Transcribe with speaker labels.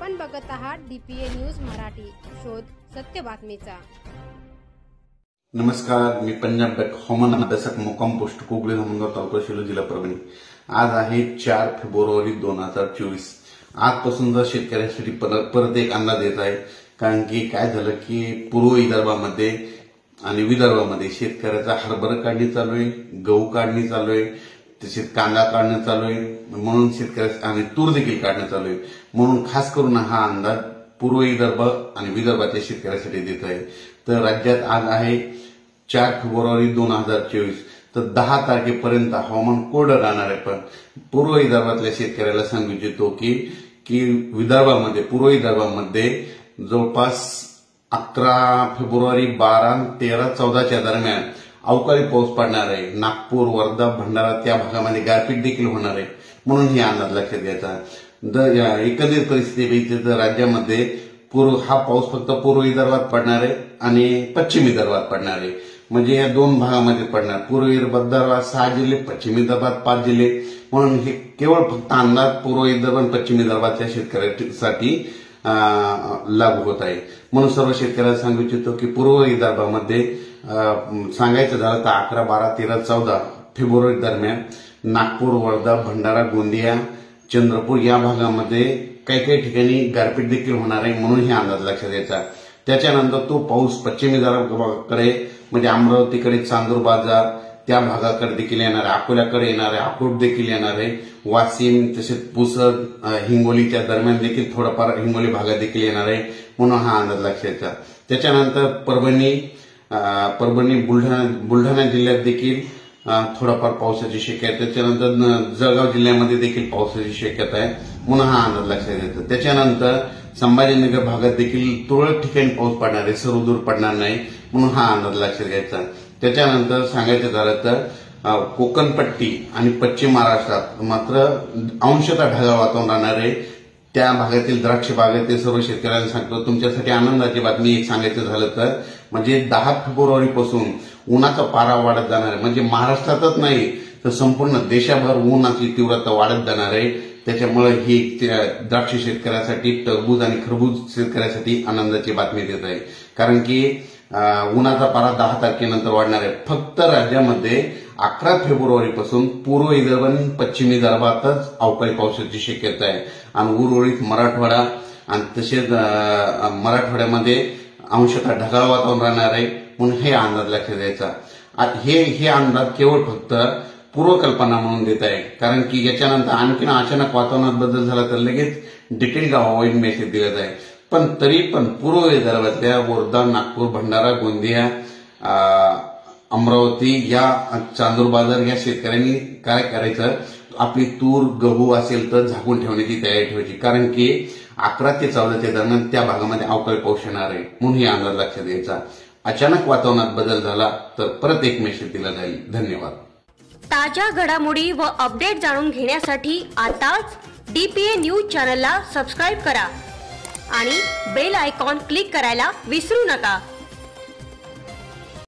Speaker 1: आपण बघत आहात डीपीए न्यूज मराठी, शोध सत्य बातमीचा।
Speaker 2: नमस्कार, मी पंजाब डक हवामान अभ्यासक मुक्काम पोस्ट कोगले धामणगाव तालुका शिरूर जिल्हा परभणी। आज आहे 4 फेब्रुवारी 2024। आजपासून जर शेतकऱ्यांसाठी परत एक अंदाज येत आहे, कारण की काय झालं की पूर्व विदर्भामध्ये आणि विदर्भामध्ये शेतकऱ्याचा हरभरा काढणी चालू आहे, गहू काढणी चालू आहे, तसेच कांदा काढणं चालू आहे, म्हणून शेतकऱ्याचा आणि तूर देखील काढणं चालू आहे। म्हणून खास करून हा अंदाज पूर्व विदर्भ आणि विदर्भाच्या शेतकऱ्यांसाठी देत आहे। तर राज्यात आज आहे 4 फेब्रुवारी 2024। तर 10 तारखेपर्यंत हवामान कोरडं राहणार आहे। पण पूर्व विदर्भातल्या शेतकऱ्याला सांगू इच्छितो की विदर्भामध्ये पूर्व विदर्भामध्ये जवळपास 11 फेब्रुवारी 12, 13, 14च्या दरम्यान अवकाळी पाऊस पडणार आहे। नागपूर, वर्धा, भंडारा त्या भागामध्ये गारपीट देखील होणार आहे, म्हणून ही अंदाज लक्षात घ्यायचा। एकंदरीत परिस्थिती बघितली तर राज्यामध्ये हा पाऊस फक्त पूर्व विदर्भात पडणार आहे आणि पश्चिम विदर्भात पडणार आहे, म्हणजे या दोन भागामध्ये पडणार। पूर्व विदर्भात 6 जिल्हे, पश्चिम विदर्भात 5 जिल्हे, म्हणून हे केवळ फक्त अंदाज पूर्व विदर्भ आणि पश्चिम विदर्भाच्या शेतकऱ्यांसाठी लागू होत आहे। म्हणून सर्व शेतकऱ्यांना सांगू इच्छितो की पूर्व विदर्भामध्ये सांगायचं झालं तर 11, 12, 13, 14 फेब्रुवारी दरम्यान नागपूर, वर्धा, भंडारा, गोंदिया, चंद्रपूर या भागामध्ये काही ठिकाणी गारपीट देखील होणार आहे, म्हणून हे अंदाज लक्षात घ्यायचा। त्याच्यानंतर तो पाऊस पश्चिम विदर्भाकडे म्हणजे अमरावतीकडे, चांदूर बाजार त्या भागाकडे देखील येणार आहे, अकोल्याकडे येणार आहे, अकोट देखील येणार आहे, वाशिम तसेच पुसद, हिंगोलीच्या दरम्यान देखील थोडाफार हिंगोली भागात देखील येणार आहे, म्हणून हा अंदाज लक्षात घ्यायचा। त्याच्यानंतर परभणी, बुलढाणा जिल्ह्यात देखील थोडाफार पावसाची शक्यता आहे। त्याच्यानंतर जळगाव जिल्ह्यामध्ये देखील पावसाची शक्यता आहे, म्हणून हा अंदाज लक्षात घ्यायचा। त्याच्यानंतर संभाजीनगर भागात देखील तुरळक ठिकाणी पाऊस पडणार आहे, सर्वदूर पडणार नाही, म्हणून हा अंदाज लक्षात घ्यायचा। त्याच्यानंतर सांगायचं झालं तर कोकणपट्टी आणि पश्चिम महाराष्ट्रात मात्र अंशतः ढगाळ वातावरण राहणार आहे। त्या भागातील द्राक्ष बागायती सर्व शेतकऱ्यांना सांगतो, तुमच्यासाठी आनंदाची बातमी एक सांगायचं झालं तर म्हणजे 10 फेब्रुवारी पासून उन्हाचा पारा वाढत जाणार आहे, म्हणजे महाराष्ट्रातच नाही तर संपूर्ण देशभर उन्हाची तीव्रता वाढत जाणार आहे। त्याच्यामुळे ही द्राक्ष शेतकऱ्यासाठी, टरबूज आणि खरबूज शेतकऱ्यासाठी आनंदाची बातमी देत आहे, कारण की उन्हाचा पारा 10 तारखेनंतर वाढणार आहे। फक्त राज्यामध्ये 11 फेब्रुवारी पासून पूर्व विदर्भ आणि पश्चिम विदर्भातच अवकाळी पावसाची शक्यता आहे आणि उर्वरित मराठवाडा आणि तसेच मराठवाड्यामध्ये अंशतः ढगाळ वातावरण राहणार आहे, म्हणून हे अंदाज लक्षात द्यायचा। हे अंदाज केवळ फक्त पूर्वकल्पना म्हणून देत आहे, कारण की याच्यानंतर आणखीन अचानक वातावरणात बदल झाला तर लगेच डिटेल हवामान मेसेज दिला जाईल। पण तरी पण पूर्व विदर्भातल्या वर्धा, नागपूर, भंडारा, गोंदिया, अमरावती या चांदूर बाजार या शेतकऱ्यांनी काय करायचं, आपली तूर, गहू असेल तर झाकून ठेवण्याची तयारी ठेवायची, कारण की 11 ते 14च्या दरम्यान त्या भागामध्ये अवकाळी पाऊस येणार आहे, म्हणून ही अंदाज लक्षात द्यायचा। अचानक वातावरणात बदल झाला तर परत एक मेसेज दिला जाईल। धन्यवाद।
Speaker 3: ताज्या घडामोडी व अपडेट जाणून घेण्यासाठी आताच डीपीए न्यूज चॅनलला सबस्क्राइब करा आणि बेल आयकॉन क्लिक करायला विसरू नका।